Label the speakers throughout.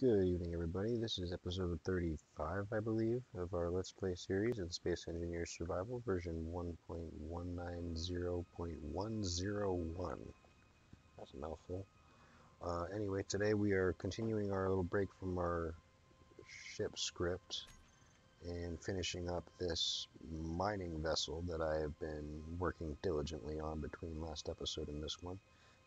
Speaker 1: Good evening, everybody. This is episode 35, I believe, of our Let's Play series in Space Engineer Survival, version 1.190.101. That's a mouthful. Anyway, today we are continuing our little break from our ship script and finishing up this mining vessel that I have been working diligently on between last episode and this one.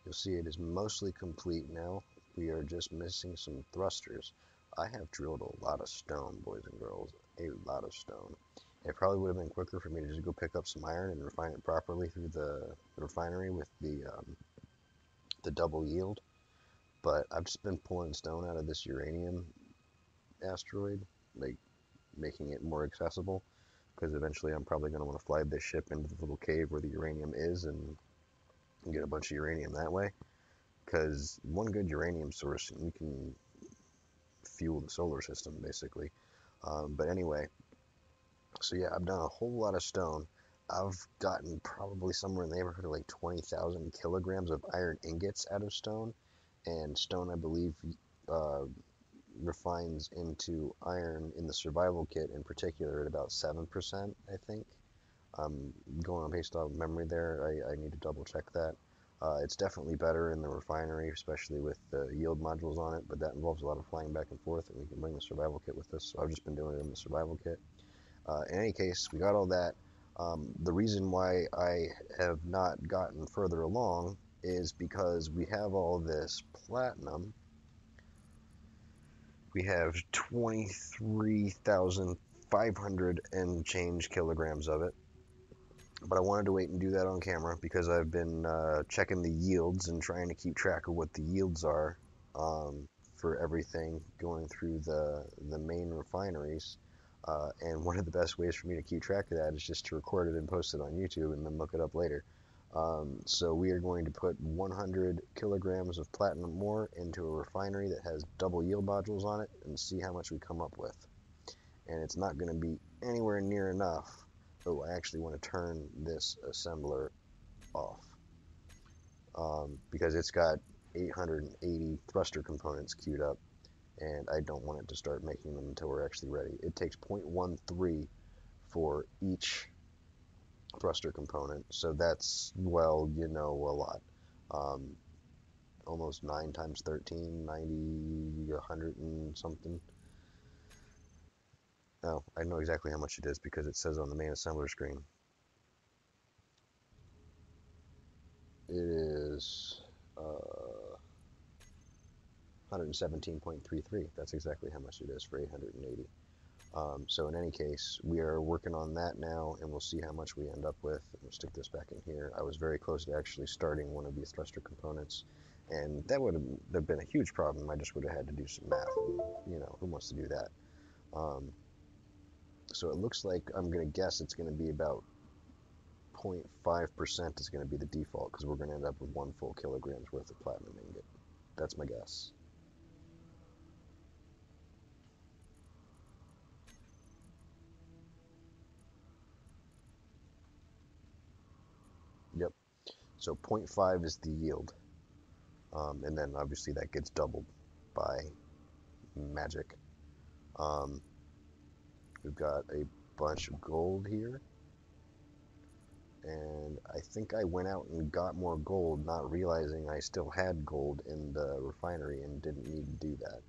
Speaker 1: You'll see it is mostly complete now. We are just missing some thrusters. I have drilled a lot of stone, boys and girls. A lot of stone. It probably would have been quicker for me to just go pick up some iron and refine it properly through the refinery with the double yield. But I've just been pulling stone out of this uranium asteroid, like making it more accessible. Because eventually I'm probably going to want to fly this ship into the little cave where the uranium is and get a bunch of uranium that way. Because one good uranium source, you can fuel the solar system, basically. But anyway, so yeah, I've done a whole lot of stone. I've gotten probably somewhere in the neighborhood of like 20,000 kilograms of iron ingots out of stone. And stone, I believe, uh, refines into iron in the survival kit in particular at about 7%, I think. Going on based off memory there, I need to double check that. It's definitely better in the refinery, especially with the yield modules on it, but that involves a lot of flying back and forth, and we can bring the survival kit with us, so I've just been doing it in the survival kit. In any case, we got all that. The reason why I have not gotten further along is because we have all this platinum. We have 23,500 and change kilograms of it. But I wanted to wait and do that on camera because I've been checking the yields and trying to keep track of what the yields are for everything going through the main refineries. And one of the best ways for me to keep track of that is just to record it and post it on YouTube and then look it up later. So we are going to put 100 kilograms of platinum ore into a refinery that has double yield modules on it and see how much we come up with. And it's not going to be anywhere near enough. Oh, I actually want to turn this assembler off because it's got 880 thruster components queued up, and I don't want it to start making them until we're actually ready. It takes 0.13 for each thruster component, so that's, well, you know, a lot. Almost 9 times 13, 90, 100 and something. Oh, I know exactly how much it is because it says on the main assembler screen. It is 117.33. That's exactly how much it is for 880. So in any case, we are working on that now, and we'll see how much we end up with. We'll stick this back in here. I was very close to actually starting one of these thruster components, and that would have been a huge problem. I just would have had to do some math, and, you know, who wants to do that? So it looks like I'm going to guess it's going to be about 0.5% is going to be the default, because we're going to end up with 1 full kilogram's worth of platinum ingot. That's my guess. Yep. So 0.5 is the yield. And then obviously that gets doubled by magic. Um, we've got a bunch of gold here. And I think I went out and got more gold, not realizing I still had gold in the refinery and didn't need to do that.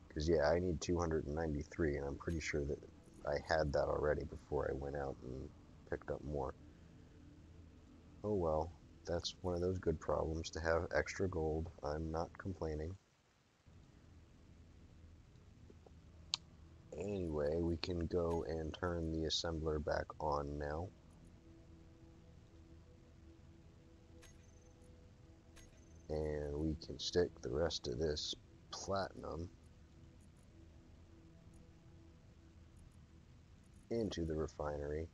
Speaker 1: Because, yeah, I need 293, and I'm pretty sure that I had that already before I went out and picked up more. Oh well, that's one of those good problems to have extra gold. I'm not complaining. Anyway, we can go and turn the assembler back on now. And we can stick the rest of this platinum into the refinery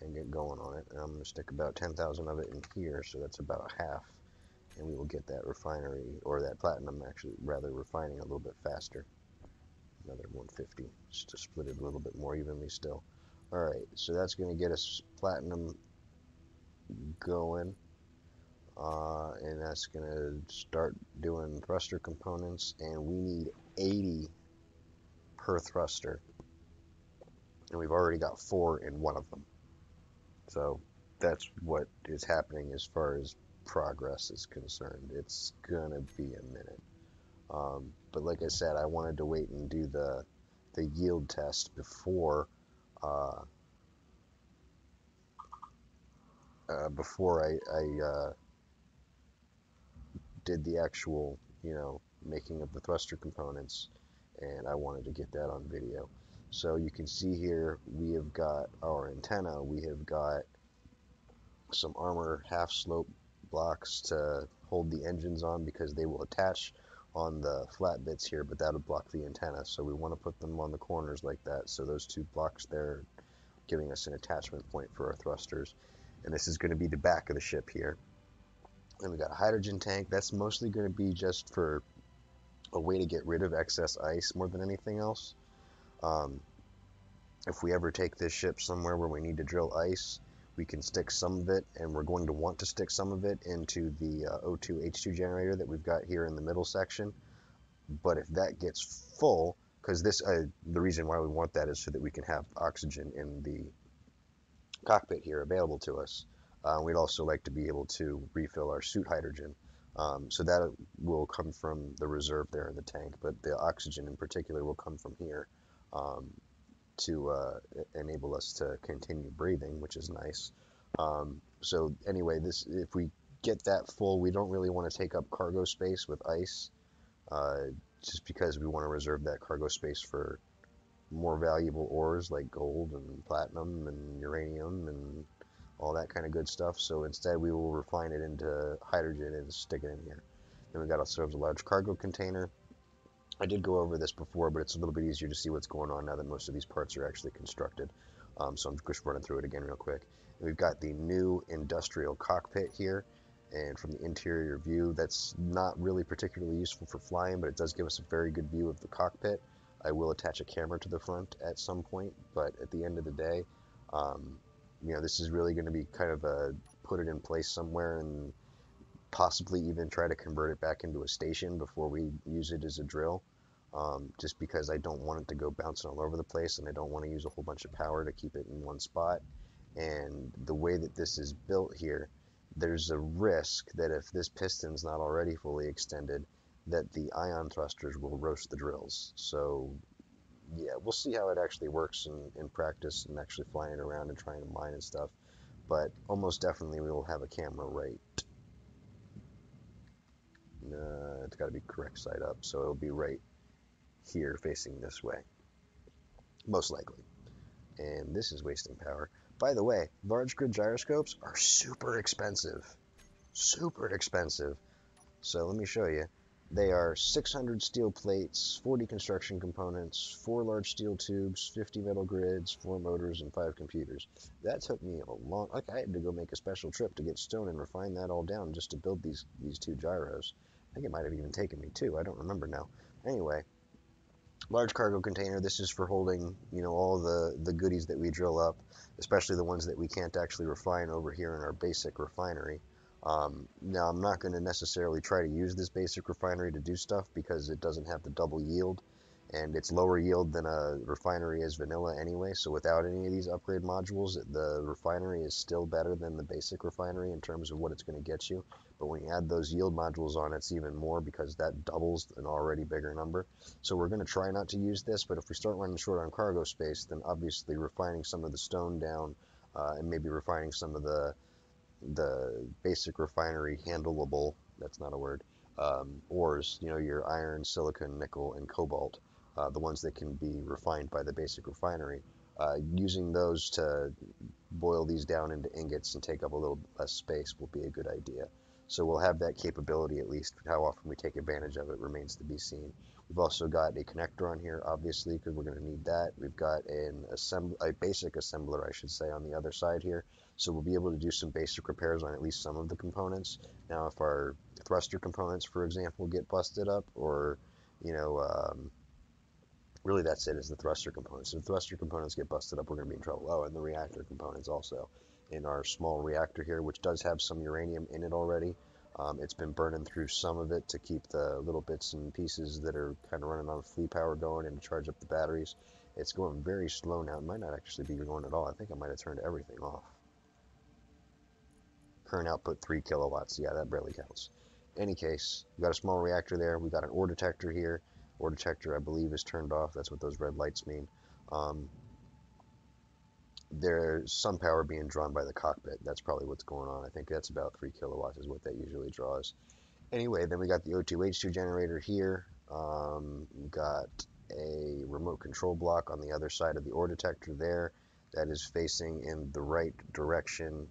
Speaker 1: and get going on it. And I'm going to stick about 10,000 of it in here, so that's about half. And we will get that refinery, or that platinum actually, rather, refining a little bit faster. Another 150, just to split it a little bit more evenly still. Alright, so that's going to get us platinum going. and that's going to start doing thruster components, and we need 80 per thruster, and we've already got 4 in one of them. So that's what is happening as far as progress is concerned. It's going to be a minute. But like I said, I wanted to wait and do the yield test uh, before I did the actual, making of the thruster components, and I wanted to get that on video. So you can see here we have got our antenna, we have got some armor half slope blocks to hold the engines on because they will attach on the flat bits here, but that'll block the antenna. So we want to put them on the corners like that. So those 2 blocks there giving us an attachment point for our thrusters. And this is going to be the back of the ship here. And we got a hydrogen tank. That's mostly going to be just for a way to get rid of excess ice more than anything else. If we ever take this ship somewhere where we need to drill ice, we can stick some of it, and we're going to want to stick some of it into the O2H2 generator that we've got here in the middle section. But if that gets full, because the reason why we want that is so that we can have oxygen in the cockpit here available to us. We'd also like to be able to refill our suit hydrogen. So that will come from the reserve there in the tank, but the oxygen in particular will come from here to enable us to continue breathing, which is nice. So anyway, if we get that full, we don't really want to take up cargo space with ice, just because we want to reserve that cargo space for more valuable ores like gold and platinum and uranium and all that kind of good stuff. So instead we will refine it into hydrogen and stick it in here. Then we got ourselves a large cargo container. I did go over this before, but it's a little bit easier to see what's going on now that most of these parts are actually constructed. So I'm just running through it again real quick. And we've got the new industrial cockpit here, and from the interior view, that's not really particularly useful for flying, but it does give us a very good view of the cockpit. I will attach a camera to the front at some point, but at the end of the day, this is really going to be kind of a put it in place somewhere and possibly even try to convert it back into a station before we use it as a drill. Just because I don't want it to go bouncing all over the place, and I don't want to use a whole bunch of power to keep it in one spot. And the way that this is built here, there's a risk that if this piston's not already fully extended, that the ion thrusters will roast the drills. So yeah, we'll see how it actually works in practice and actually flying it around and trying to mine and stuff. But almost definitely we will have a camera right. It's got to be correct side up, so it'll be right here facing this way, most likely. And this is wasting power. By the way, large grid gyroscopes are super expensive. Super expensive. So let me show you. They are 600 steel plates, 40 construction components, 4 large steel tubes, 50 metal grids, 4 motors, and 5 computers. That took me a long... I had to go make a special trip to get stone and refine that all down just to build these 2 gyros. I think it might have even taken me 2. I don't remember now. Anyway, large cargo container. This is for holding, all the goodies that we drill up, especially the ones that we can't actually refine over here in our basic refinery. Now, I'm not going to necessarily try to use this basic refinery to do stuff because it doesn't have the double yield, and it's lower yield than a refinery is vanilla anyway. So without any of these upgrade modules, the refinery is still better than the basic refinery in terms of what it's going to get you. But when you add those yield modules on, it's even more because that doubles an already bigger number. So we're going to try not to use this, but if we start running short on cargo space, then obviously refining some of the stone down and maybe refining some of the basic refinery handleable, that's not a word, ores, your iron, silicon, nickel, and cobalt, the ones that can be refined by the basic refinery. Using those to boil these down into ingots and take up a little less space will be a good idea. So we'll have that capability, at least. How often we take advantage of it remains to be seen. We've also got a connector on here, obviously, because we're going to need that. We've got a basic assembler, I should say, on the other side here. So we'll be able to do some basic repairs on at least some of the components. Now, if our thruster components, for example, get busted up, or, really that's it, is the thruster components. If the thruster components get busted up, we're going to be in trouble. Oh, and the reactor components also. In our small reactor here, which does have some uranium in it already, It's been burning through some of it to keep the little bits and pieces that are kind of running on flea power going and to charge up the batteries. It's going very slow now. It might not actually be going at all. I think I might have turned everything off. Current output 3 kilowatts. Yeah, that barely counts. Any case, we got a small reactor there. We got an ore detector here. Ore detector, I believe, is turned off. That's what those red lights mean. There's some power being drawn by the cockpit. That's probably what's going on. I think that's about 3 kilowatts is what that usually draws. Anyway, then we got the O2H2 generator here. We got a remote control block on the other side of the ore detector there that is facing in the right direction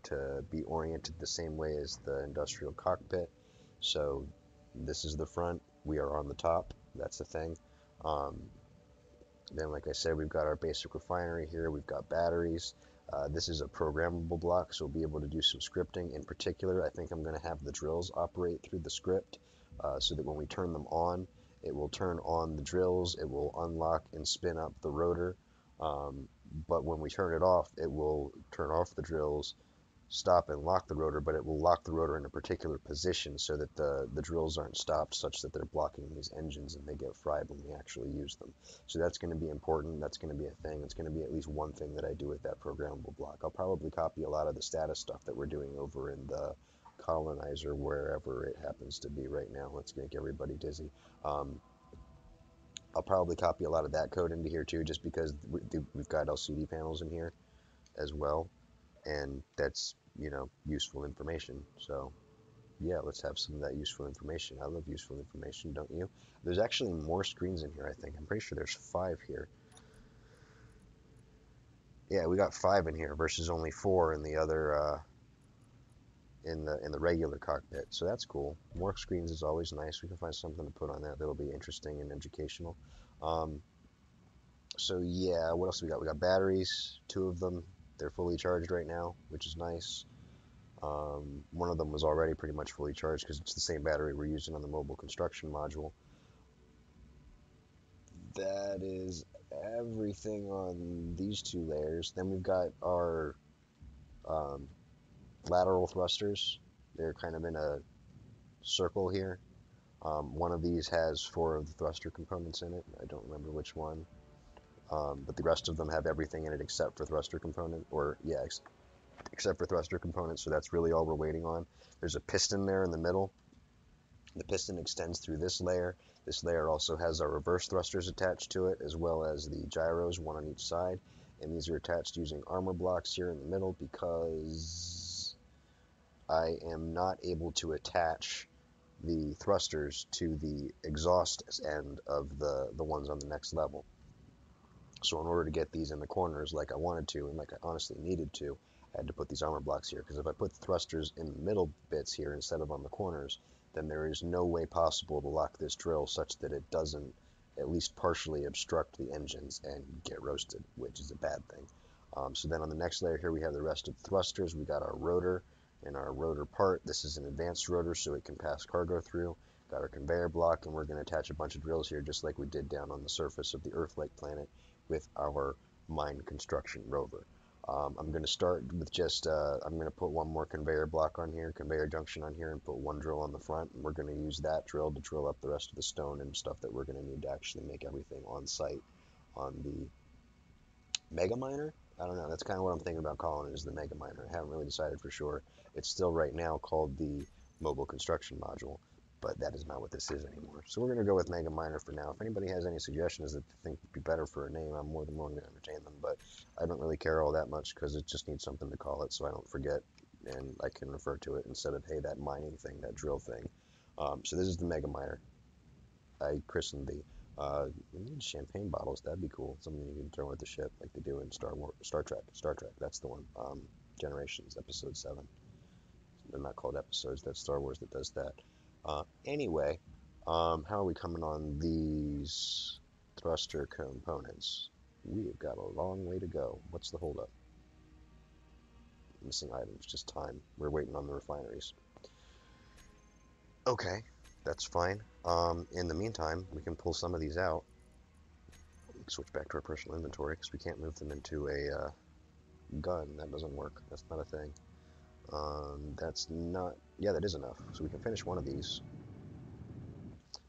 Speaker 1: to be oriented the same way as the industrial cockpit. So this is the front, we are on the top, that's the thing. Then, like I said, we've got our basic refinery here, we've got batteries. This is a programmable block, so we'll be able to do some scripting. In particular, I think I'm going to have the drills operate through the script so that when we turn them on, it will turn on the drills, it will unlock and spin up the rotor. But when we turn it off, it will turn off the drills, stop and lock the rotor, but it will lock the rotor in a particular position so that the drills aren't stopped such that they're blocking these engines and they get fried when we actually use them. So that's going to be important. That's going to be a thing. It's going to be at least one thing that I do with that programmable block. I'll probably copy a lot of the status stuff that we're doing over in the colonizer, wherever it happens to be right now. Let's make everybody dizzy. I'll probably copy a lot of that code into here too, just because we've got LCD panels in here as well. And that's, useful information. So yeah, let's have some of that useful information. I love useful information, don't you? There's actually more screens in here, I think. I'm pretty sure there's 5 here. Yeah, we got 5 in here versus only 4 in the other in the regular cockpit. So that's cool. More screens is always nice. We can find something to put on that that'll be interesting and educational. So yeah, what else we got? We got batteries, 2 of them. They're fully charged right now, which is nice. One of them was already pretty much fully charged because it's the same battery we're using on the mobile construction module. That is everything on these 2 layers. Then we've got our lateral thrusters. They're kind of in a circle here. One of these has 4 of the thruster components in it. I don't remember which one. But the rest of them have everything in it except for thruster component, except for thruster components, so that's really all we're waiting on. There's a piston there in the middle. The piston extends through this layer. This layer also has our reverse thrusters attached to it, as well as the gyros, one on each side. And these are attached using armor blocks here in the middle because I am not able to attach the thrusters to the exhaust end of the ones on the next level. So in order to get these in the corners like I wanted to, and like I honestly needed to, I had to put these armor blocks here, because if I put the thrusters in the middle bits here instead of on the corners, then there is no way possible to lock this drill such that it doesn't at least partially obstruct the engines and get roasted, which is a bad thing. So then on the next layer here we have the rest of the thrusters. We got our rotor and our rotor part. This is an advanced rotor so it can pass cargo through. Got our conveyor block, and we're going to attach a bunch of drills here just like we did down on the surface of the Earth-like planet with our mine construction rover. I'm going to start with just, I'm going to put one more conveyor block on here, conveyor junction on here, and put 1 drill on the front. And we're going to use that drill to drill up the rest of the stone and stuff that we're going to need to actually make everything on site on the MegaMiner. I don't know, that's kind of what I'm thinking about calling it, is the MegaMiner. I haven't really decided for sure. It's still right now called the mobile construction module, but that is not what this is anymore. So we're going to go with MegaMiner for now. If anybody has any suggestions that they think would be better for a name, I'm more than willing to entertain them, but I don't really care all that much because it just needs something to call it so I don't forget and I can refer to it instead of, hey, that mining thing, that drill thing. So this is the MegaMiner. I christened the we need champagne bottles. That'd be cool. Something you can throw at the ship, like they do in Star Trek. That's the one. Generations, Episode 7. They're not called episodes. That's Star Wars that does that. Anyway, how are we coming on these thruster components? We have got a long way to go. What's the holdup? Missing items, just time. We're waiting on the refineries. Okay, that's fine. In the meantime, we can pull some of these out. Switch back to our personal inventory because we can't move them into a gun. That doesn't work. That's not a thing. That's not Yeah, that is enough. So we can finish one of these.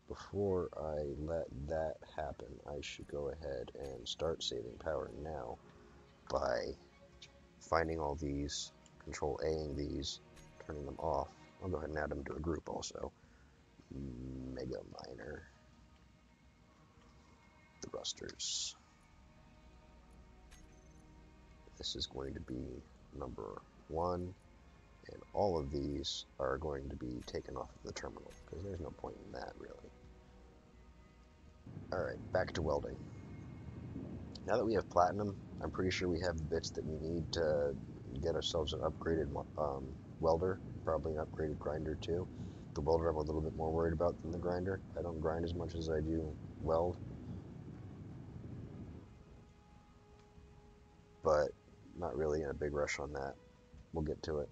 Speaker 1: Before I let that happen, I should go ahead and start saving power now by finding all these, Control A-ing these, turning them off. I'll go ahead and add them to a group also. MegaMiner thrusters. This is going to be number 1, and all of these are going to be taken off of the terminal, because there's no point in that, really. Alright, back to welding. Now that we have platinum, I'm pretty sure we have the bits that we need to get ourselves an upgraded welder, probably an upgraded grinder too. The welder I'm a little bit more worried about than the grinder. I don't grind as much as I do weld, but not really in a big rush on that. We'll get to it.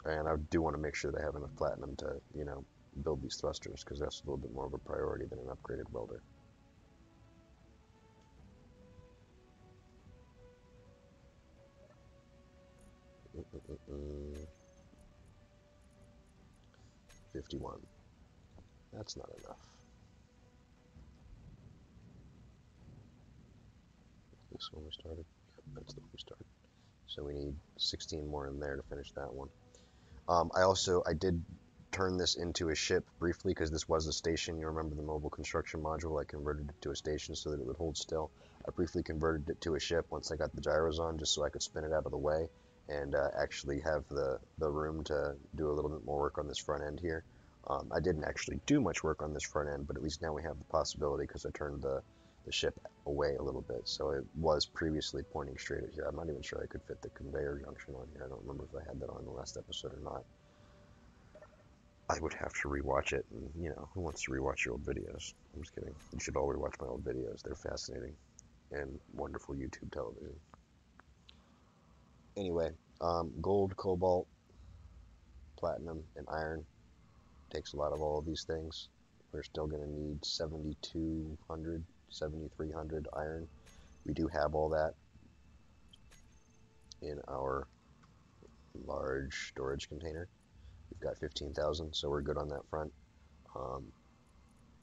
Speaker 1: And I do want to make sure that I have enough platinum to, build these thrusters, because that's a little bit more of a priority than an upgraded welder. Mm -mm -mm. 51. That's not enough. This one we started? Yep, that's the one we started. So we need 16 more in there to finish that one. I did turn this into a ship briefly, because this was a station. You remember the mobile construction module? I converted it to a station so that it would hold still. I briefly converted it to a ship once I got the gyros on, just so I could spin it out of the way and actually have the room to do a little bit more work on this front end here. I didn't actually do much work on this front end, but at least now we have the possibility, because I turned the ship away a little bit, so it was previously pointing straight at here. I'm not even sure I could fit the conveyor junction on here. I don't remember if I had that on the last episode or not. I would have to rewatch it, and who wants to rewatch your old videos? I'm just kidding. You should all rewatch my old videos. They're fascinating and wonderful YouTube television. Anyway, gold, cobalt, platinum, and iron takes a lot of all of these things. We're still going to need 7,200, 7,300 iron. We do have all that in our large storage container. We've got 15,000, so we're good on that front.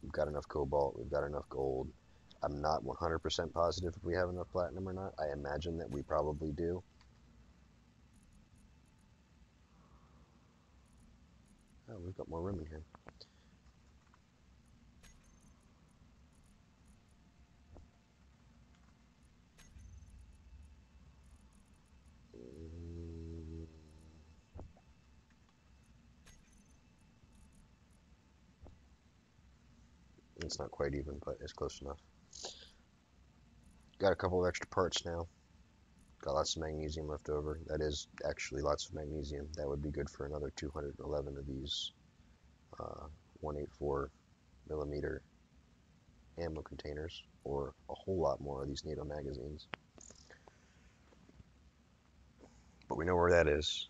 Speaker 1: We've got enough cobalt, we've got enough gold. I'm not 100% positive if we have enough platinum or not. I imagine that we probably do. Oh, we've got more room in here. It's not quite even, but it's close enough. Got a couple of extra parts now. Got lots of magnesium left over. That is actually lots of magnesium. That would be good for another 211 of these 184 millimeter ammo containers, or a whole lot more of these NATO magazines. But we know where that is,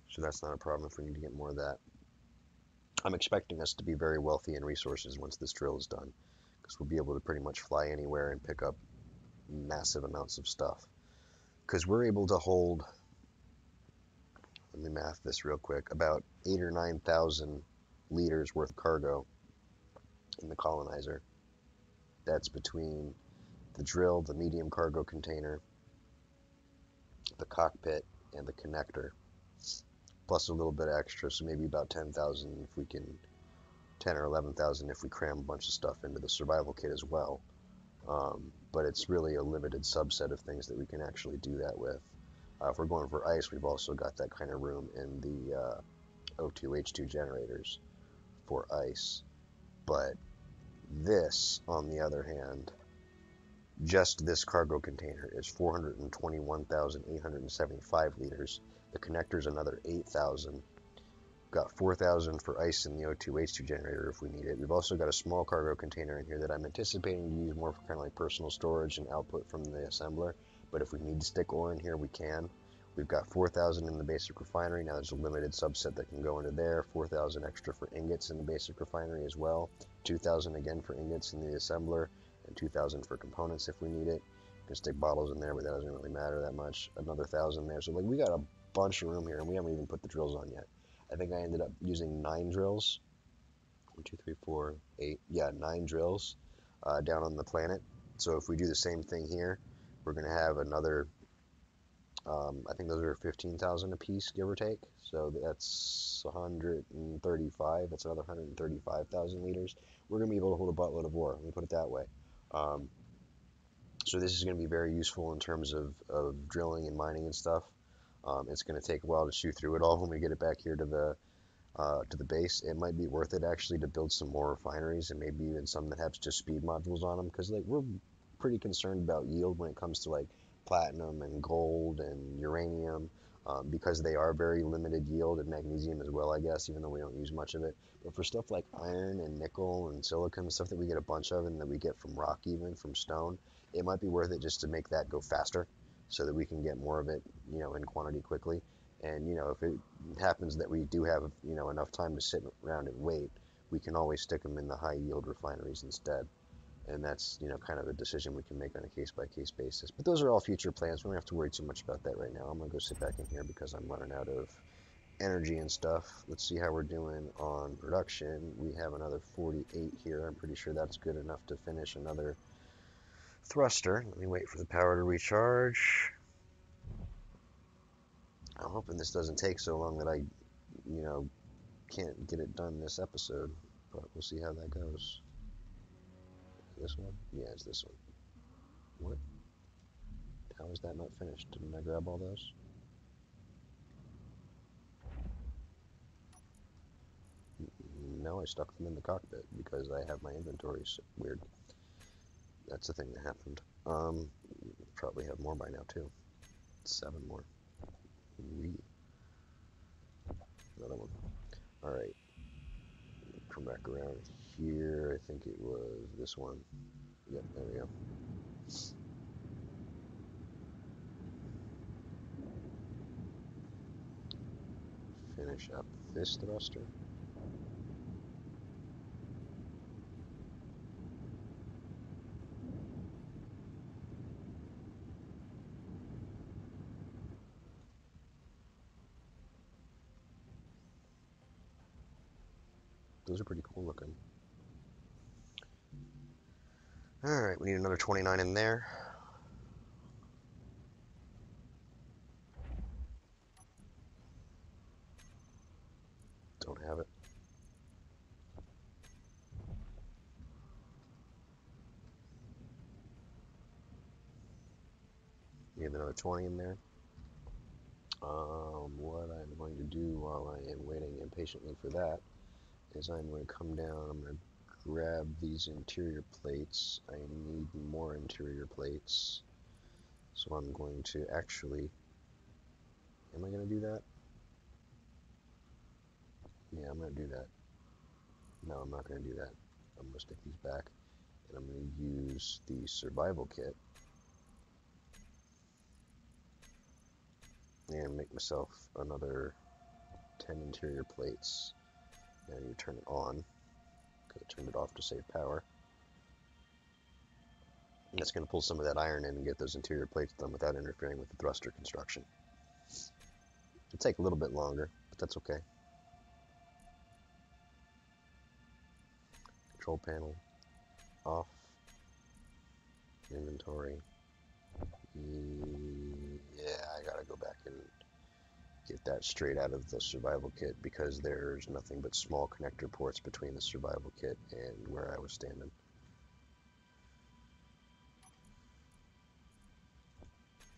Speaker 1: so that's not a problem if we need to get more of that. I'm expecting us to be very wealthy in resources once this drill is done, because we'll be able to pretty much fly anywhere and pick up massive amounts of stuff. Because we're able to hold, let me math this real quick, about 8,000 or 9,000 liters worth of cargo in the colonizer. That's between the drill, the medium cargo container, the cockpit, and the connector, plus a little bit extra, so maybe about 10,000 if we can, 10 or 11,000 if we cram a bunch of stuff into the survival kit as well. But it's really a limited subset of things that we can actually do that with. If we're going for ice, we've also got that kind of room in the O2H2 generators for ice. But this, on the other hand, just this cargo container is 421,875 liters. The connector's another 8,000. Got 4,000 for ice in the O2H2 generator if we need it. We've also got a small cargo container in here that I'm anticipating to use more for kind of like personal storage and output from the assembler. But if we need to stick ore in here, we can. We've got 4,000 in the basic refinery. Now there's a limited subset that can go into there. 4,000 extra for ingots in the basic refinery as well. 2,000 again for ingots in the assembler, and 2,000 for components if we need it. You can stick bottles in there, but that doesn't really matter that much. Another 1,000 there. So like we got a bunch of room here, and we haven't even put the drills on yet. I think I ended up using 9 drills. 1, 2, 3, 4, 8. Yeah, 9 drills down on the planet. So if we do the same thing here, we're going to have another, I think those are 15,000 a piece, give or take. So that's 135. That's another 135,000 liters. We're going to be able to hold a buttload of ore. Let me put it that way. Um, so this is going to be very useful in terms of drilling and mining and stuff. It's going to take a while to chew through it all when we get it back here to the base. It might be worth it actually to build some more refineries and maybe even some that have just speed modules on them, because like we're pretty concerned about yield when it comes to like platinum and gold and uranium, because they are very limited yield, and magnesium as well, I guess, even though we don't use much of it. But for stuff like iron and nickel and silicon, stuff that we get a bunch of and that we get from rock, even from stone, it might be worth it just to make that go faster so that we can get more of it, in quantity quickly. And if it happens that we do have enough time to sit around and wait, we can always stick them in the high yield refineries instead. And that's kind of a decision we can make on a case by case basis. But those are all future plans. We don't have to worry too much about that right now. I'm gonna go sit back in here because I'm running out of energy and stuff. Let's see how we're doing on production. We have another 48 here. I'm pretty sure that's good enough to finish another thruster. Let me wait for the power to recharge. I'm hoping this doesn't take so long that I, can't get it done this episode, but we'll see how that goes. This one? Yeah, it's this one. What? How is that not finished? Didn't I grab all those? No, I stuck them in the cockpit because I have my inventory. So weird. That's the thing that happened. Probably have more by now too. 7 more. Another one. All right. Come back around here. I think it was this one. Yep, there we go. Finish up this thruster. Those are pretty cool looking. Alright, we need another 29 in there. Don't have it. Need another 20 in there. What I'm going to do while I am waiting impatiently for that is I'm going to come down, I'm going to grab these interior plates. I need more interior plates. So I'm going to actually, am I going to do that? Yeah, I'm going to do that. No, I'm not going to do that. I'm going to stick these back, and I'm going to use the survival kit and make myself another 10 interior plates. Now you turn it on, because I turned it off to save power. And that's going to pull some of that iron in and get those interior plates done without interfering with the thruster construction. It'll take a little bit longer, but that's okay. Control panel off. Inventory. Yeah, I gotta go back and get that straight out of the survival kit because there's nothing but small connector ports between the survival kit and where I was standing.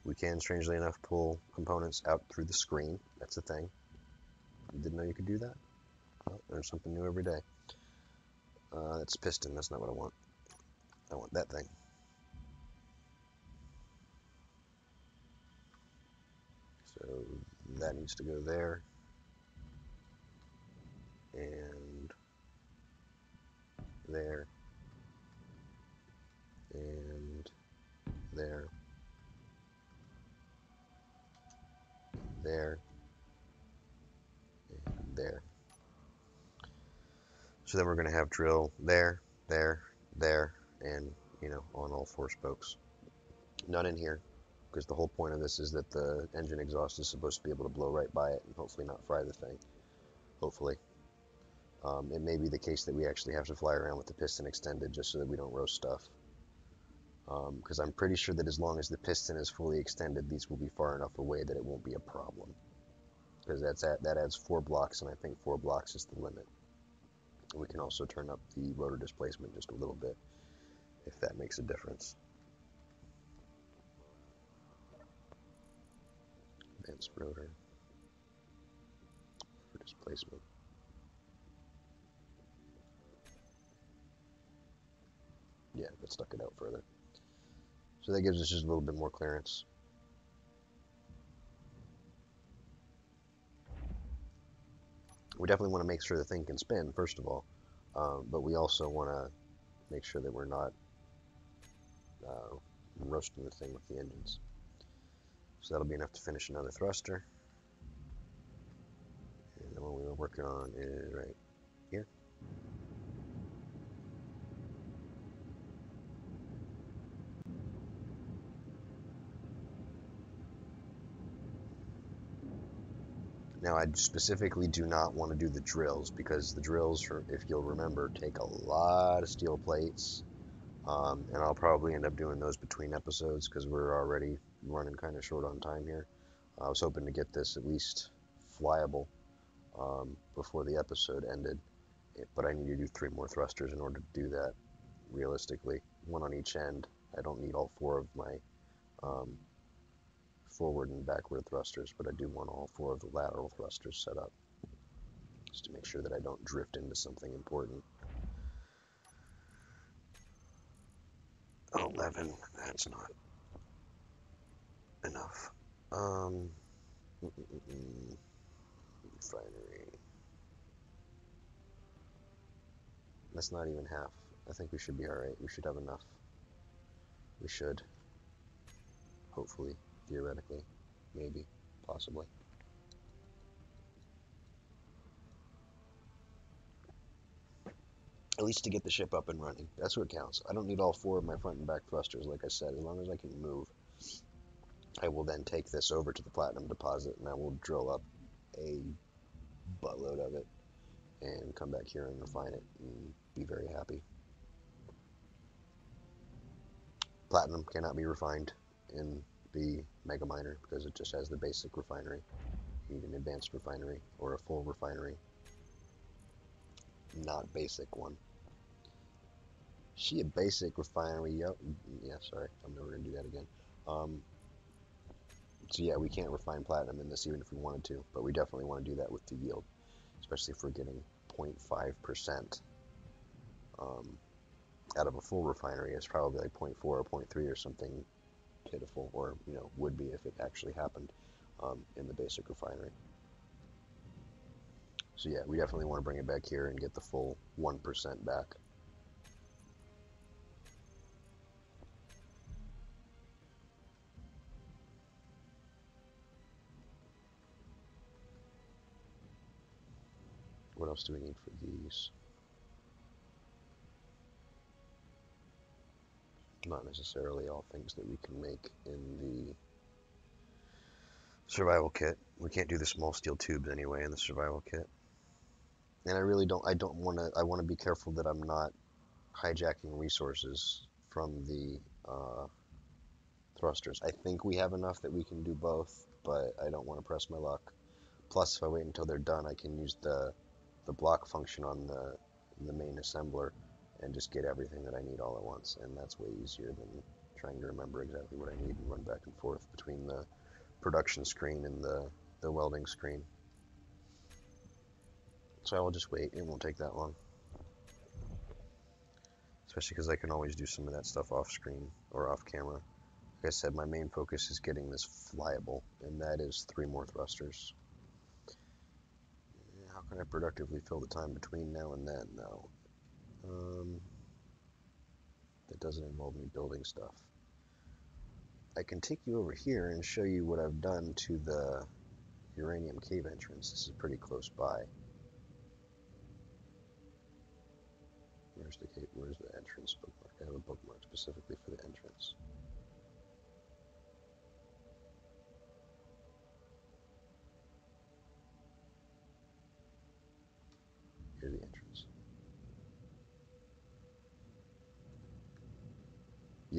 Speaker 1: We can, strangely enough, pull components out through the screen. That's a thing. Didn't know you could do that. Oh, there's something new every day. That's piston. That's not what I want. I want that thing. So that needs to go there. And there. And there. There. And there. So then we're going to have drill there, there, there, and, on all 4 spokes. None in here, because the whole point of this is that the engine exhaust is supposed to be able to blow right by it and hopefully not fry the thing. hopefully. It may be the case that we actually have to fly around with the piston extended just so that we don't roast stuff. Because I'm pretty sure that as long as the piston is fully extended, these will be far enough away that it won't be a problem. Because that adds 4 blocks, and I think 4 blocks is the limit. We can also turn up the rotor displacement just a little bit, if that makes a difference. Advanced rotor for displacement. Yeah, that stuck it out further. So that gives us just a little bit more clearance. We definitely want to make sure the thing can spin, first of all, but we also want to make sure that we're not roasting the thing with the engines. So that'll be enough to finish another thruster. And the one we were working on is right here. Now, I specifically do not want to do the drills, because the drills, if you'll remember, take a lot of steel plates, and I'll probably end up doing those between episodes because we're already running kind of short on time here. I was hoping to get this at least flyable before the episode ended, but I need to do 3 more thrusters in order to do that realistically. 1 on each end. I don't need all 4 of my forward and backward thrusters, but I do want all 4 of the lateral thrusters set up, just to make sure that I don't drift into something important. 11, that's not enough. Refinery. That's not even half. I think we should be alright. We should have enough. We should. Hopefully. Theoretically. Maybe. Possibly. At least to get the ship up and running. That's what counts. I don't need all 4 of my front and back thrusters, like I said. As long as I can move, I will then take this over to the platinum deposit, and I will drill up a buttload of it and come back here and refine it and be very happy. Platinum cannot be refined in the MegaMiner because it just has the basic refinery. You need an advanced refinery or a full refinery, not basic one. She a basic refinery? Yep. Yeah, sorry, I'm never gonna do that again. So yeah, we can't refine platinum in this even if we wanted to, but we definitely want to do that with the yield, especially if we're getting 0.5% out of a full refinery. It's probably like 0.4 or 0.3 or something pitiful, or would be if it actually happened in the basic refinery. So yeah, we definitely want to bring it back here and get the full 1% back. What else do we need for these? Not necessarily all things that we can make in the survival kit. We can't do the small steel tubes anyway in the survival kit. And I really don't want to, I want to be careful that I'm not hijacking resources from the thrusters. I think we have enough that we can do both, but I don't want to press my luck. Plus, if I wait until they're done, I can use the block function on the main assembler and just get everything that I need all at once, and that's way easier than trying to remember exactly what I need and run back and forth between the production screen and the welding screen. So I will just wait. It won't take that long. Especially because I can always do some of that stuff off screen or off camera. Like I said, my main focus is getting this flyable, and that is 3 more thrusters. How can I productively fill the time between now and then? No. That doesn't involve me building stuff. I can take you over here and show you what I've done to the uranium cave entrance. This is pretty close by. Where's the entrance bookmark? I have a bookmark specifically for the entrance.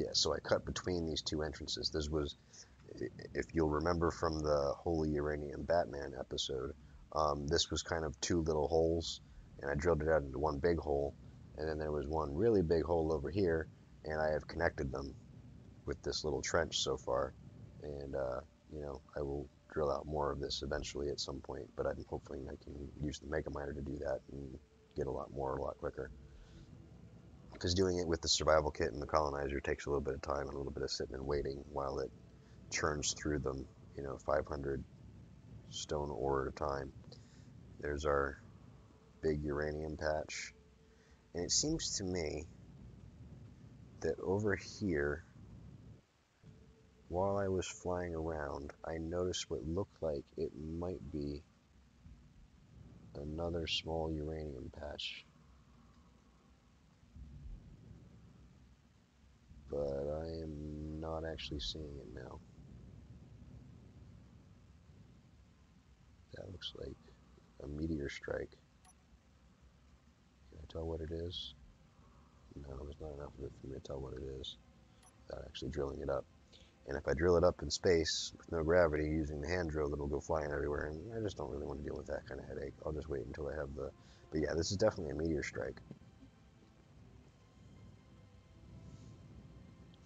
Speaker 1: Yeah, so I cut between these two entrances. This was, if you'll remember from the Holy Uranium Batman episode, this was kind of two little holes, and I drilled it out into one big hole, and then there was one really big hole over here, and I have connected them with this little trench so far, and you know, I will drill out more of this eventually at some point, but I'm hoping I can use the MegaMiner to do that and get a lot more a lot quicker. Because doing it with the survival kit and the colonizer takes a little bit of time and a little bit of sitting and waiting while it churns through them, you know, 500 stone ore at a time. There's our big uranium patch. And it seems to me that over here, while I was flying around, I noticed what looked like it might be another small uranium patch. But I am not actually seeing it now. That looks like a meteor strike. Can I tell what it is? No, there's not enough of it for me to tell what it is without actually drilling it up. And if I drill it up in space with no gravity using the hand drill, it'll go flying everywhere, and I just don't really want to deal with that kind of headache. I'll just wait until I have the... But yeah, this is definitely a meteor strike.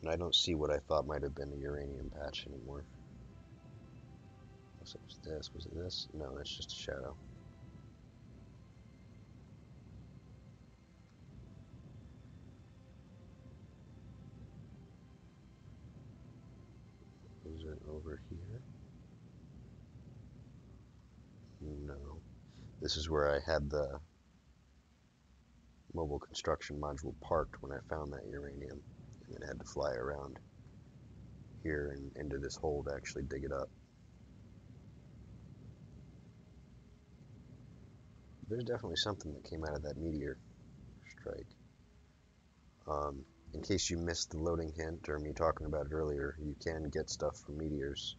Speaker 1: And I don't see what I thought might have been a uranium patch anymore. Unless it was this. Was it this? No, that's just a shadow. Is it over here? No. This is where I had the mobile construction module parked when I found that uranium, and then had to fly around here and into this hole to actually dig it up. There's definitely something that came out of that meteor strike. In case you missed the loading hint or me talking about it earlier, you can get stuff from meteors.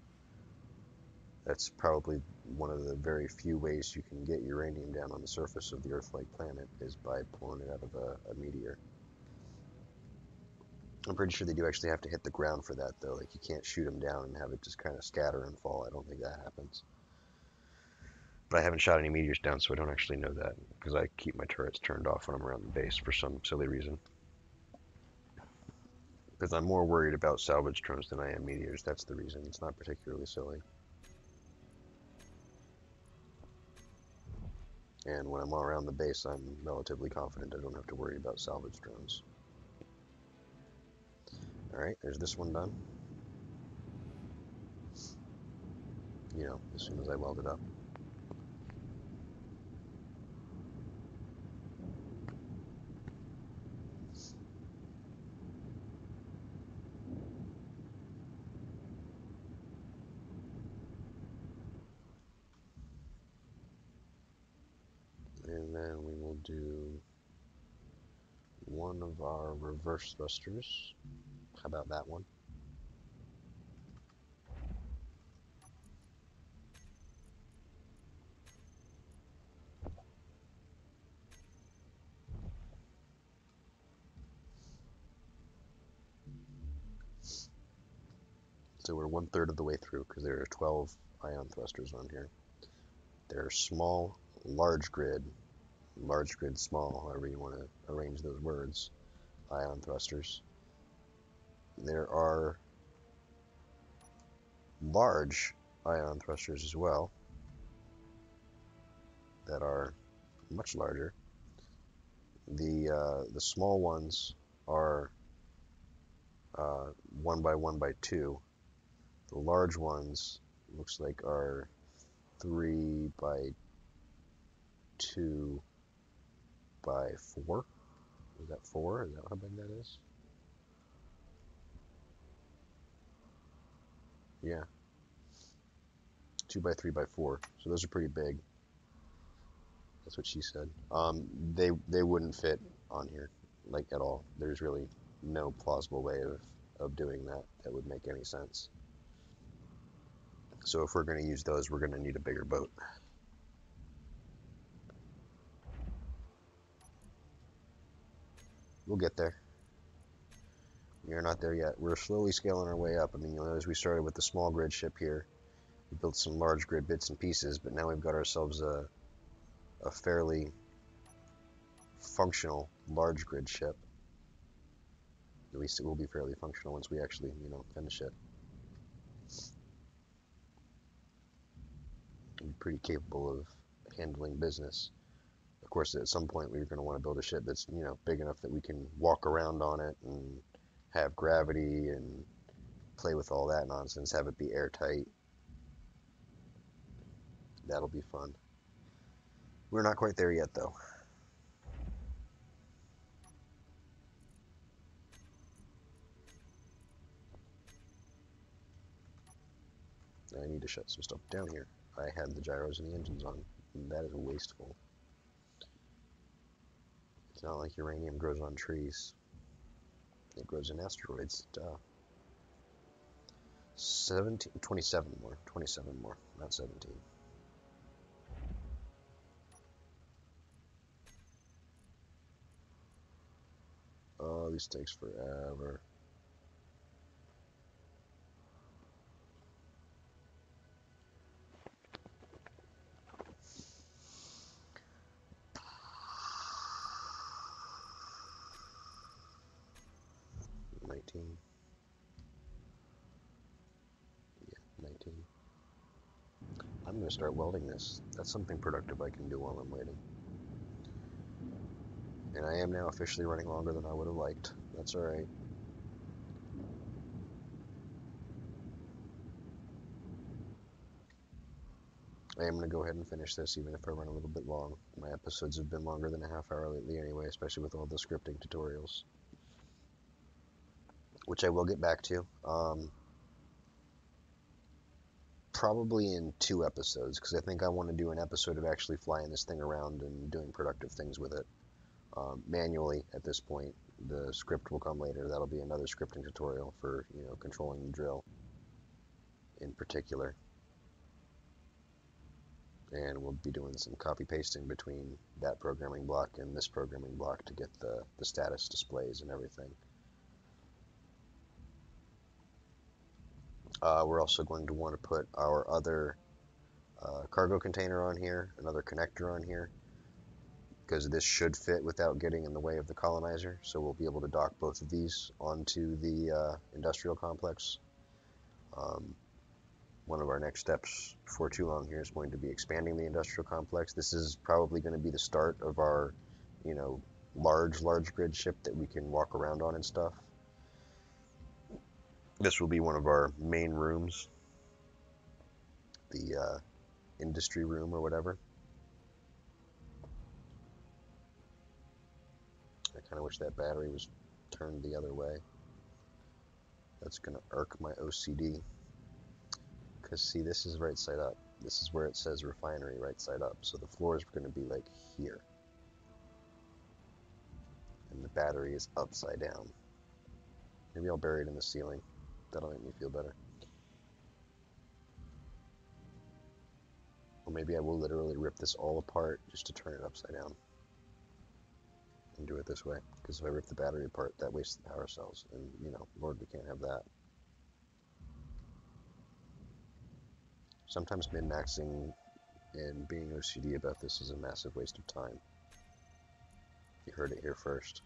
Speaker 1: That's probably one of the very few ways you can get uranium down on the surface of the Earth-like planet is by pulling it out of a meteor. I'm pretty sure they do actually have to hit the ground for that, though. Like, you can't shoot them down and have it just kind of scatter and fall. I don't think that happens. But I haven't shot any meteors down, so I don't actually know that, because I keep my turrets turned off when I'm around the base for some silly reason. Because I'm more worried about salvage drones than I am meteors. That's the reason. It's not particularly silly. And when I'm all around the base, I'm relatively confident I don't have to worry about salvage drones. Alright, there's this one done. You know, as soon as I weld it up. And then we will do one of our reverse thrusters. How about that one? So we're 1/3 of the way through because there are 12 ion thrusters on here. They're small, large grid, small, however you want to arrange those words, ion thrusters. There are large ion thrusters as well that are much larger. The small ones are 1 by 1 by 2. The large ones looks like are 3 by 2 by 4. Is that 4? Is that how big that is? Yeah. 2 by 3 by 4. So those are pretty big. That's what she said. They wouldn't fit on here, like, at all. There's really no plausible way of doing that that would make any sense. So if we're going to use those, we're going to need a bigger boat. We'll get there. you're not there yet. We're slowly scaling our way up. I mean, you'll notice we started with the small grid ship here. We built some large grid bits and pieces, but now we've got ourselves a fairly functional large grid ship. At least it will be fairly functional once we actually, finish it. It'll be pretty capable of handling business. Of course, at some point we're going to want to build a ship that's, big enough that we can walk around on it and have gravity and play with all that nonsense, have it be airtight. That'll be fun. We're not quite there yet, though. I need to shut some stuff down here. I had the gyros and the engines on, and that is wasteful. It's not like uranium grows on trees. It grows in asteroids. Duh. 27 more. 27 more, not 17. Oh, this takes forever. Yeah, 19. I'm going to start welding this. That's something productive I can do while I'm waiting. And I am now officially running longer than I would have liked. That's alright. I am going to go ahead and finish this even if I run a little bit long. My episodes have been longer than a half hour lately anyway, especially with all the scripting tutorials. Which I will get back to. Probably in 2 episodes, because I think I want to do an episode of actually flying this thing around and doing productive things with it. Manually at this point. The script will come later. That'll be another scripting tutorial for, controlling the drill in particular. And we'll be doing some copy pasting between that programming block and this programming block to get the status displays and everything. We're also going to want to put our other cargo container on here, another connector on here, because this should fit without getting in the way of the colonizer. So we'll be able to dock both of these onto the industrial complex. One of our next steps before too long here is going to be expanding the industrial complex. This is probably going to be the start of our, large grid ship that we can walk around on and stuff. This will be one of our main rooms, the industry room or whatever. I kind of wish that battery was turned the other way. That's going to irk my OCD. Because see, this is right side up. This is where it says refinery right side up. So the floor is going to be like here. And the battery is upside down. Maybe I'll bury it in the ceiling. That'll make me feel better. Or maybe I will literally rip this all apart just to turn it upside down. And do it this way. Because if I rip the battery apart, that wastes the power cells. And, Lord, we can't have that. Sometimes min-maxing and being OCD about this is a massive waste of time. You heard it here first.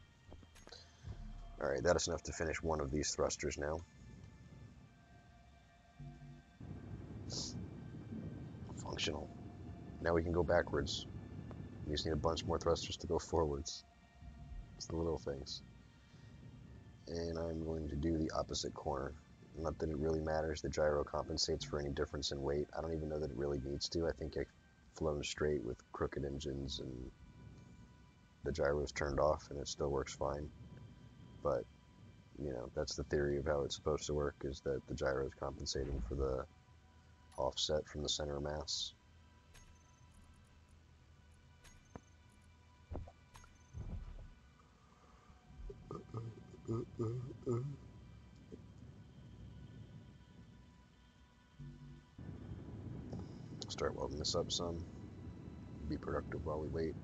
Speaker 1: Alright, that is enough to finish one of these thrusters now. Functional. Now we can go backwards. We just need a bunch more thrusters to go forwards. It's the little things. And I'm going to do the opposite corner. Not that it really matters. The gyro compensates for any difference in weight. I don't even know that it really needs to. I think I've flown straight with crooked engines and the gyro's turned off and it still works fine. But, that's the theory of how it's supposed to work, is that the gyro is compensating for the offset from the center of mass. Start welding this up some. Be productive while we wait.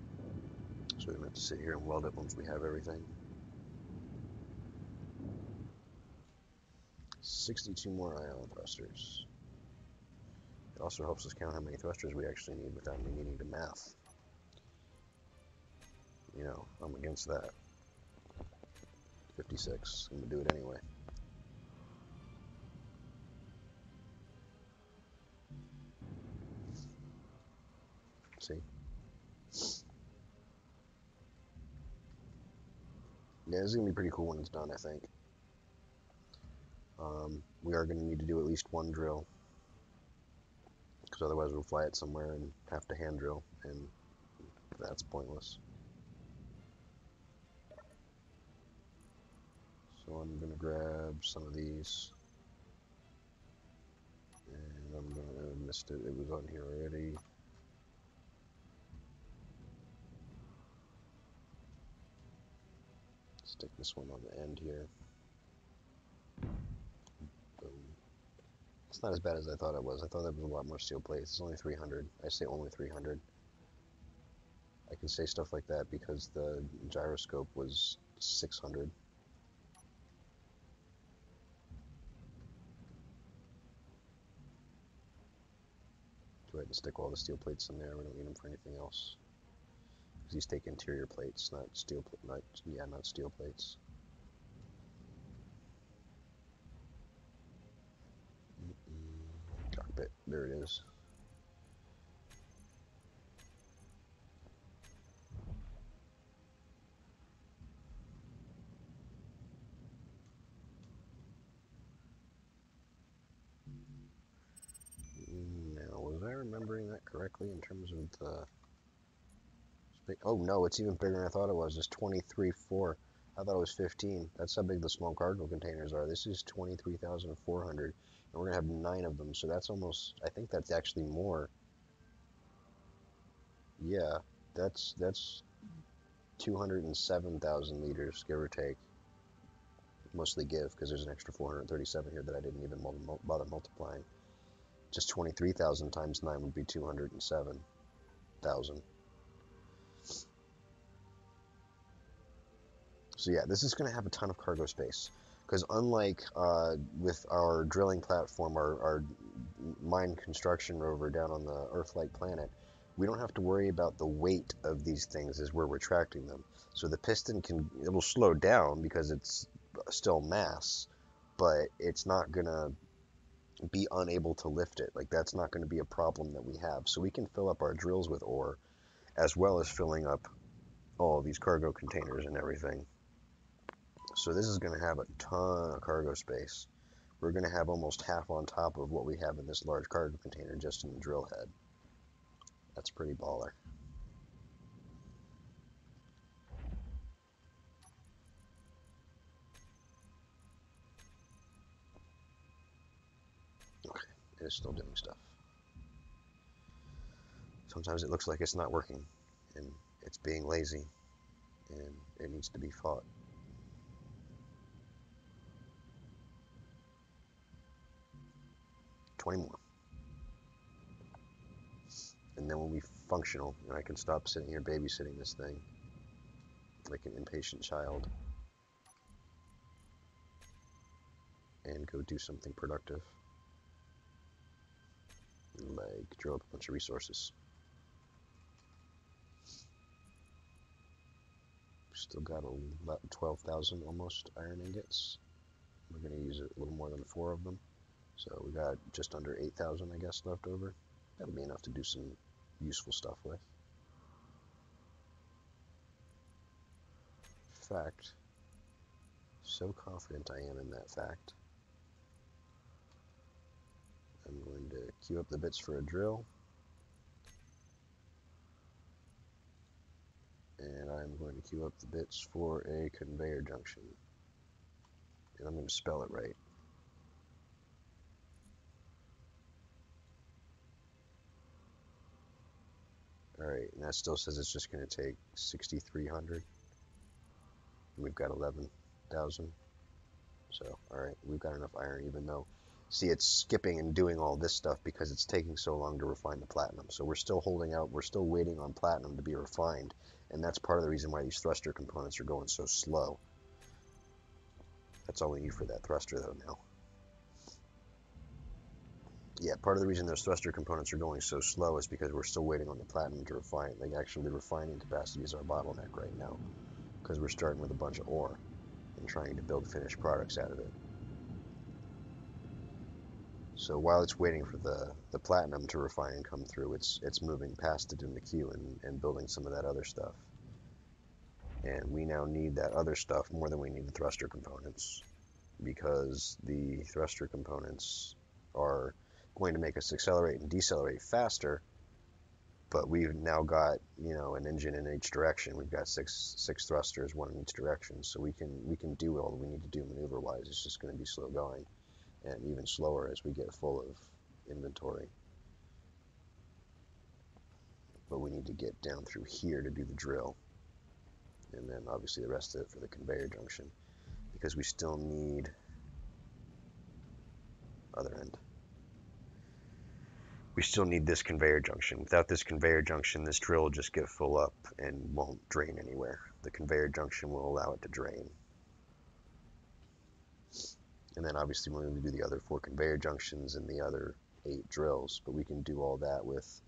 Speaker 1: So we don't have to sit here and weld it once we have everything. 62 more ion thrusters. It also helps us count how many thrusters we actually need without me needing to math. You know, I'm against that. 56. I'm going to do it anyway. See? Yeah, this is going to be pretty cool when it's done, I think. We are going to need to do at least one drill, because otherwise we'll fly it somewhere and have to hand drill, and that's pointless. So I'm going to grab some of these, and I'm going to, I missed it, it was on here already. Stick this one on the end here. Boom. It's not as bad as I thought it was. I thought there was a lot more steel plates. It's only 300. I say only 300. I can say stuff like that because the gyroscope was 600. Go ahead and stick all the steel plates in there. We don't need them for anything else. Because these take interior plates, not steel. Not steel plates. Cockpit. There it is. Now, was I remembering that correctly in terms of the... Oh no, it's even bigger than I thought it was. It's 23.4. I thought it was 15. That's how big the small cargo containers are. This is 23,400, and we're gonna have 9 of them. So that's almost. I think that's actually more. Yeah, that's 207,000 liters, give or take. Mostly give, because there's an extra 437 here that I didn't even bother multiplying. Just 23,000 times 9 would be 207,000. So yeah, this is going to have a ton of cargo space, because unlike with our drilling platform, our mine construction rover down on the Earth-like planet, we don't have to worry about the weight of these things as we're retracting them. So the piston it'll slow down because it's still mass, but it's not going to be unable to lift it. Like, that's not going to be a problem that we have. So we can fill up our drills with ore, as well as filling up all of these cargo containers and everything. So this is going to have a ton of cargo space. We're going to have almost half on top of what we have in this large cargo container just in the drill head. That's pretty baller. Okay, it is still doing stuff. Sometimes it looks like it's not working, and it's being lazy, and it needs to be fought. $20 more. And then we'll be functional, and I can stop sitting here babysitting this thing like an impatient child and go do something productive, like drill up a bunch of resources. Still got about 12,000 almost iron ingots. We're going to use a little more than 4 of them. So we got just under 8,000, I guess, left over. That'll be enough to do some useful stuff with. Fact, so confident I am in that fact, I'm going to queue up the bits for a drill. And I'm going to queue up the bits for a conveyor junction. And I'm going to spell it right. Alright, and that still says it's just going to take 6,300. We've got 11,000. So, alright, we've got enough iron, even though, see, it's skipping and doing all this stuff because it's taking so long to refine the platinum. So we're still holding out, we're still waiting on platinum to be refined, and that's part of the reason why these thruster components are going so slow. That's all we need for that thruster, though, now. Yeah, part of the reason those thruster components are going so slow is because we're still waiting on the platinum to refine. Like, actually, the refining capacity is our bottleneck right now, because we're starting with a bunch of ore and trying to build finished products out of it. So while it's waiting for the platinum to refine and come through, it's moving past it in the queue and building some of that other stuff. And we now need that other stuff more than we need the thruster components, because the thruster components are going to make us accelerate and decelerate faster, but we've now got, you know, an engine in each direction. We've got six thrusters, one in each direction, so we can do all we need to do maneuver-wise. It's just going to be slow going, and even slower as we get full of inventory. But we need to get down through here to do the drill, and then obviously the rest of it for the conveyor junction, because we still need other end. We still need this conveyor junction. Without this conveyor junction, this drill will just get full up and won't drain anywhere. The conveyor junction will allow it to drain. And then obviously we're going to do the other 4 conveyor junctions and the other 8 drills, but we can do all that with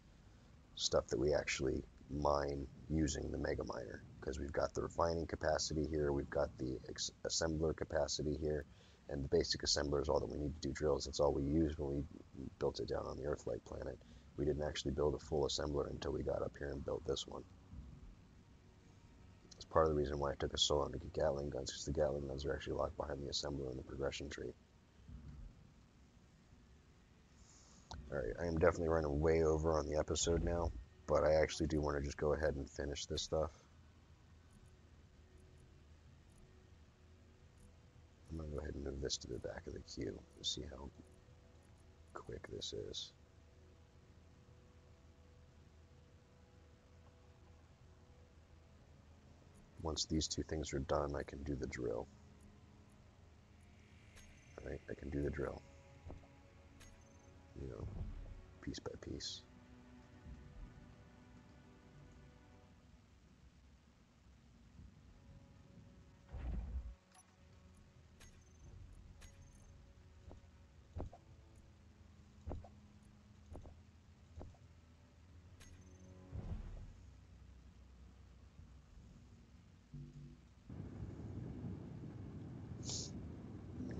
Speaker 1: stuff that we actually mine using the MegaMiner, because we've got the refining capacity here, we've got the assembler capacity here, and the basic assembler is all that we need to do drills. That's all we used when we built it down on the Earth-like planet. We didn't actually build a full assembler until we got up here and built this one. It's part of the reason why it took us so long to get Gatling guns, because the Gatling guns are actually locked behind the assembler in the progression tree. Alright, I am definitely running way over on the episode now, but I actually do want to just go ahead and finish this stuff. I'm going to go ahead and move this to the back of the queue and see how quick this is. Once these 2 things are done, I can do the drill. Alright, I can do the drill. You know, piece by piece.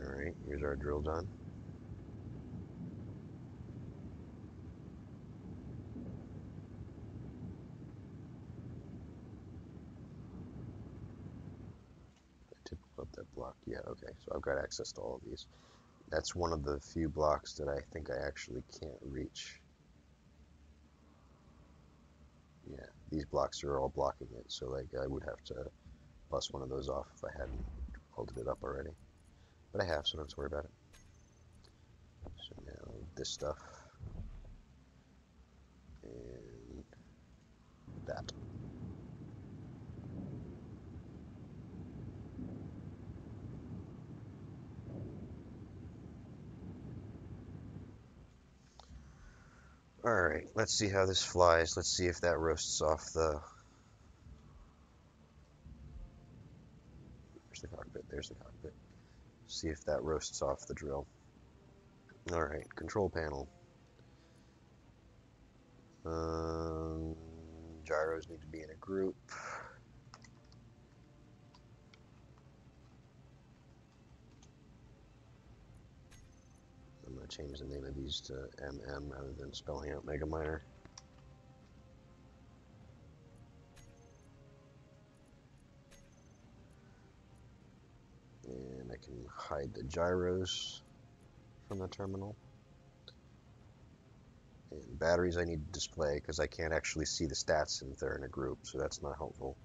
Speaker 1: Alright, here's our drill done. To pull up that block. Yeah, okay, so I've got access to all of these. That's one of the few blocks that I think I actually can't reach. Yeah, these blocks are all blocking it, so like I would have to bust one of those off if I hadn't welded it up already. But I have, so don't have to worry about it. So now this stuff and that. Alright, let's see how this flies. Let's see if that roasts off the... There's the cockpit, there's the cockpit. See if that roasts off the drill. Alright, control panel. Gyros need to be in a group. I'm going to change the name of these to MM rather than spelling out MegaMiner. And I can hide the gyros from the terminal. And batteries I need to display because I can't actually see the stats if they're in a group, so that's not helpful.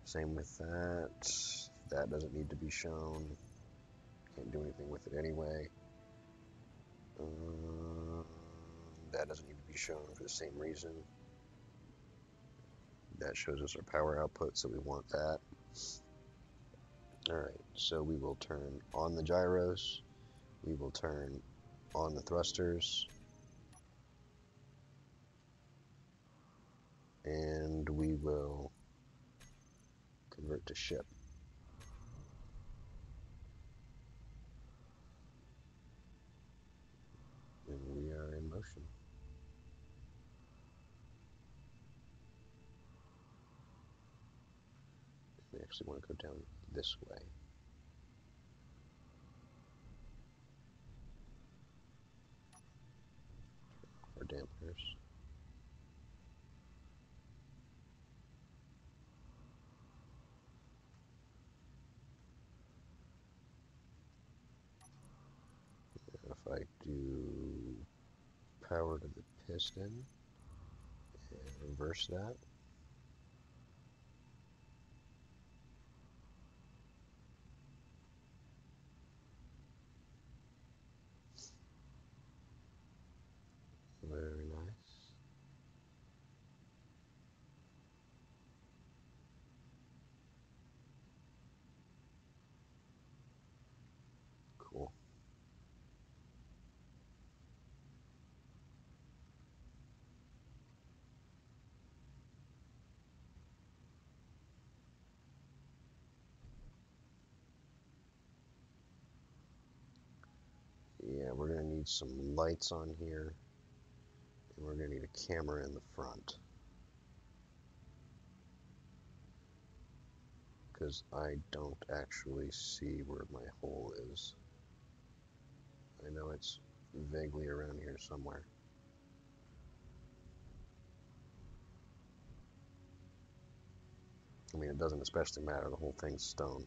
Speaker 1: Same with that. That doesn't need to be shown. Can't do anything with it anyway. That doesn't need to be shown for the same reason. That shows us our power output, so we want that. Alright, so we will turn on the gyros. We will turn on the thrusters. And we will convert to ship. And we are in motion. actually want to go down this way. Our dampeners. If I do power to the piston and reverse that, very nice. Cool. Yeah, we're going to need some lights on here, and we're going to need a camera in the front. Because I don't actually see where my hole is. I know it's vaguely around here somewhere. I mean, it doesn't especially matter, the whole thing's stone.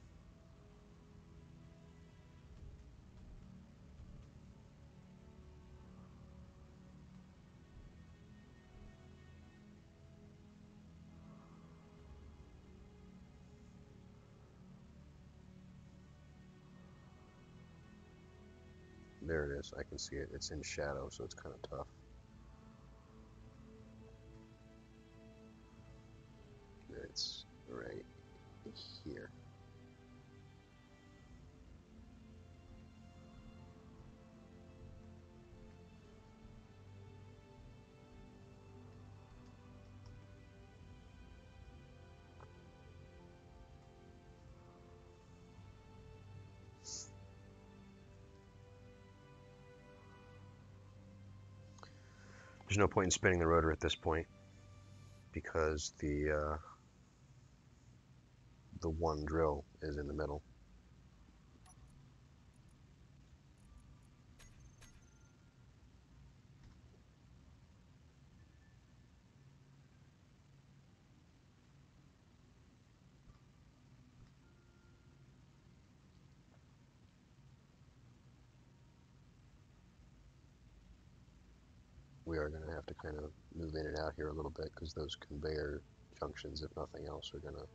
Speaker 1: There it is, I can see it. It's in shadow, so it's kind of tough. It's right here. There's no point in spinning the rotor at this point because the one drill is in the middle. We are going to have to kind of move in and out here a little bit because those conveyor junctions, if nothing else, are going to,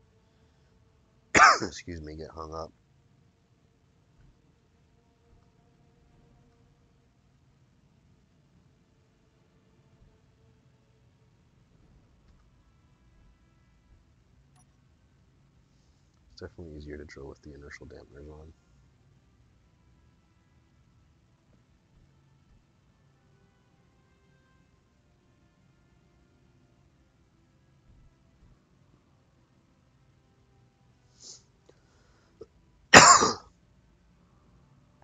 Speaker 1: excuse me, get hung up. It's definitely easier to drill with the inertial dampeners on.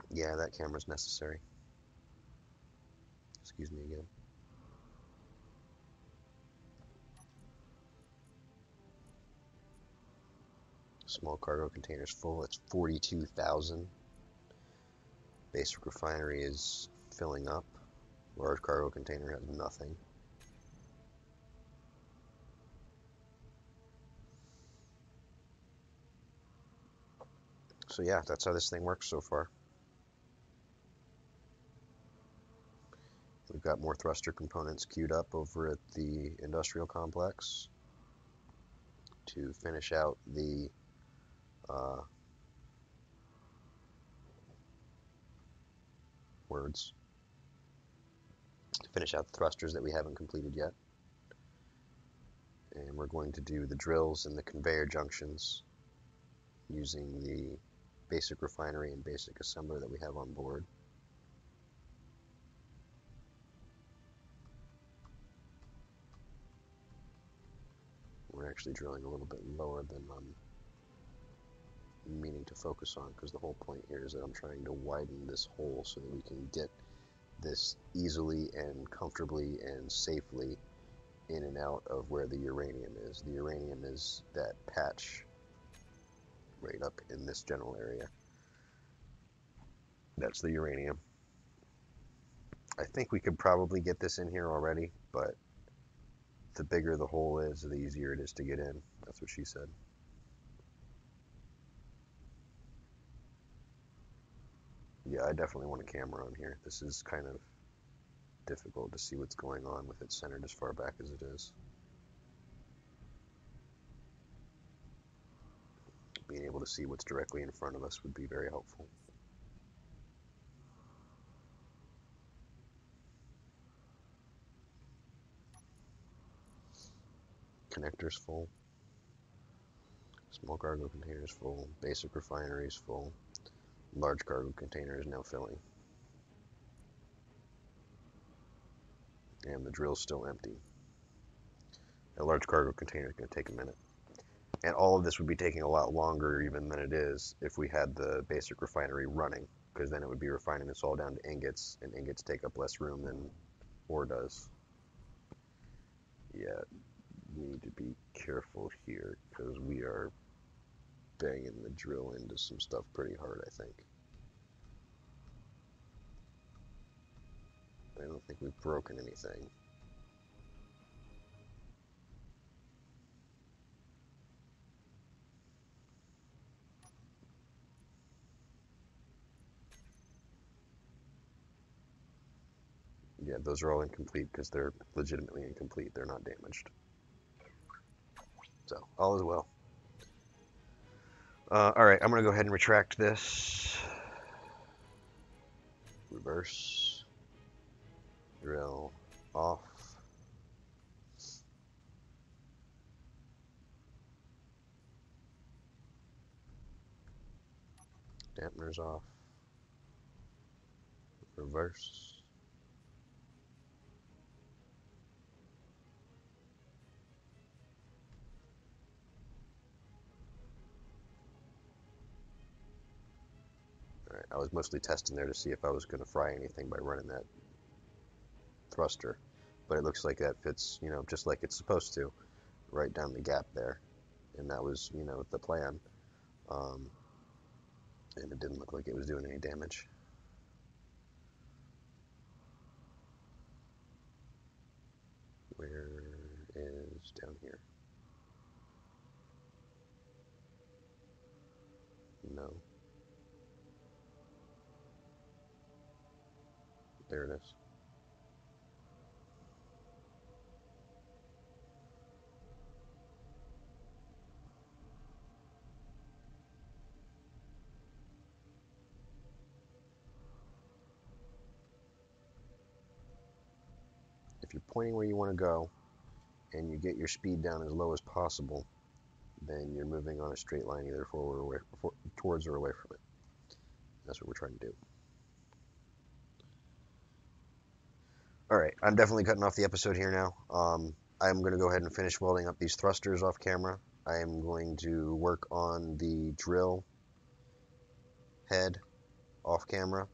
Speaker 1: Yeah, that camera's necessary. Excuse me again. Small cargo container's full. It's 42,000. Basic refinery is filling up. Large cargo container has nothing. So yeah, that's how this thing works so far. We've got more thruster components queued up over at the industrial complex to finish out the words. To finish out the thrusters that we haven't completed yet. And we're going to do the drills and the conveyor junctions using the basic refinery and basic assembler that we have on board. We're actually drilling a little bit lower than I'm meaning to focus on because the whole point here is that I'm trying to widen this hole so that we can get this easily and comfortably and safely in and out of where the uranium is. The uranium is that patch right up in this general area. That's the uranium. I think we could probably get this in here already, but the bigger the hole is, the easier it is to get in. That's what she said. Yeah, I definitely want a camera on here. This is kind of difficult to see what's going on with it centered as far back as it is. Being able to see what's directly in front of us would be very helpful. Connectors full. Small cargo containers full. Basic refineries full. Large cargo container is now filling. And the drill's still empty. A large cargo container is going to take a minute. And all of this would be taking a lot longer even than it is if we had the basic refinery running, because then it would be refining this all down to ingots, and ingots take up less room than ore does. Yeah, we need to be careful here, because we are banging the drill into some stuff pretty hard, I think. I don't think we've broken anything. Yeah, those are all incomplete because they're legitimately incomplete. They're not damaged. So, all is well. Alright, I'm going to go ahead and retract this. Reverse. Drill off. Dampeners off. Reverse. Alright, I was mostly testing there to see if I was going to fry anything by running that thruster. But it looks like that fits, you know, just like it's supposed to, right down the gap there. And that was, you know, the plan. And it didn't look like it was doing any damage. Where is down here? No. There it is. If you're pointing where you want to go and you get your speed down as low as possible, then you're moving on a straight line either forward or away, towards or away from it. That's what we're trying to do. All right, I'm definitely cutting off the episode here now. I'm going to go ahead and finish welding up these thrusters off camera. I am going to work on the drill head off camera.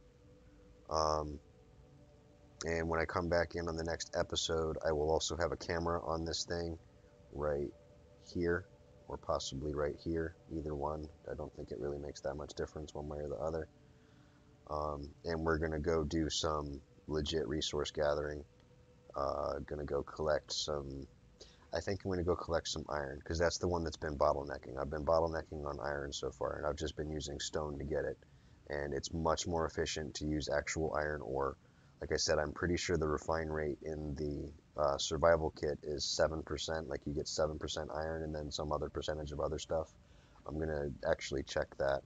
Speaker 1: And when I come back in on the next episode, I will also have a camera on this thing right here, or possibly right here, either one. I don't think it really makes that much difference one way or the other. And we're going to go do some legit resource gathering. Going to go collect some, I think I'm going to go collect some iron, because that's the one that's been bottlenecking. I've been bottlenecking on iron so far, and I've just been using stone to get it. And it's much more efficient to use actual iron ore. Like I said, I'm pretty sure the refine rate in the survival kit is 7%. Like you get 7% iron and then some other percentage of other stuff. I'm going to actually check that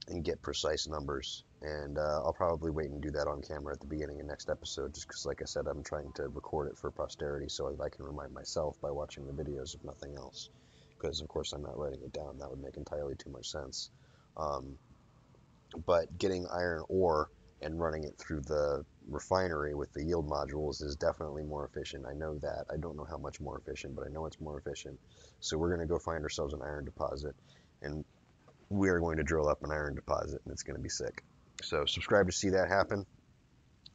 Speaker 1: and get precise numbers. And I'll probably wait and do that on camera at the beginning of next episode, just because, like I said, I'm trying to record it for posterity so that I can remind myself by watching the videos, if nothing else. Because, of course, I'm not writing it down. That would make entirely too much sense. But getting iron ore and running it through the refinery with the yield modules is definitely more efficient. I know that. I don't know how much more efficient, but I know it's more efficient. So we're going to go find ourselves an iron deposit, and we are going to drill up an iron deposit, and it's going to be sick. So subscribe to see that happen.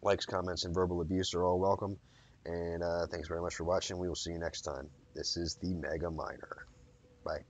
Speaker 1: Likes, comments, and verbal abuse are all welcome. And thanks very much for watching. We will see you next time. This is the MegaMiner. Bye.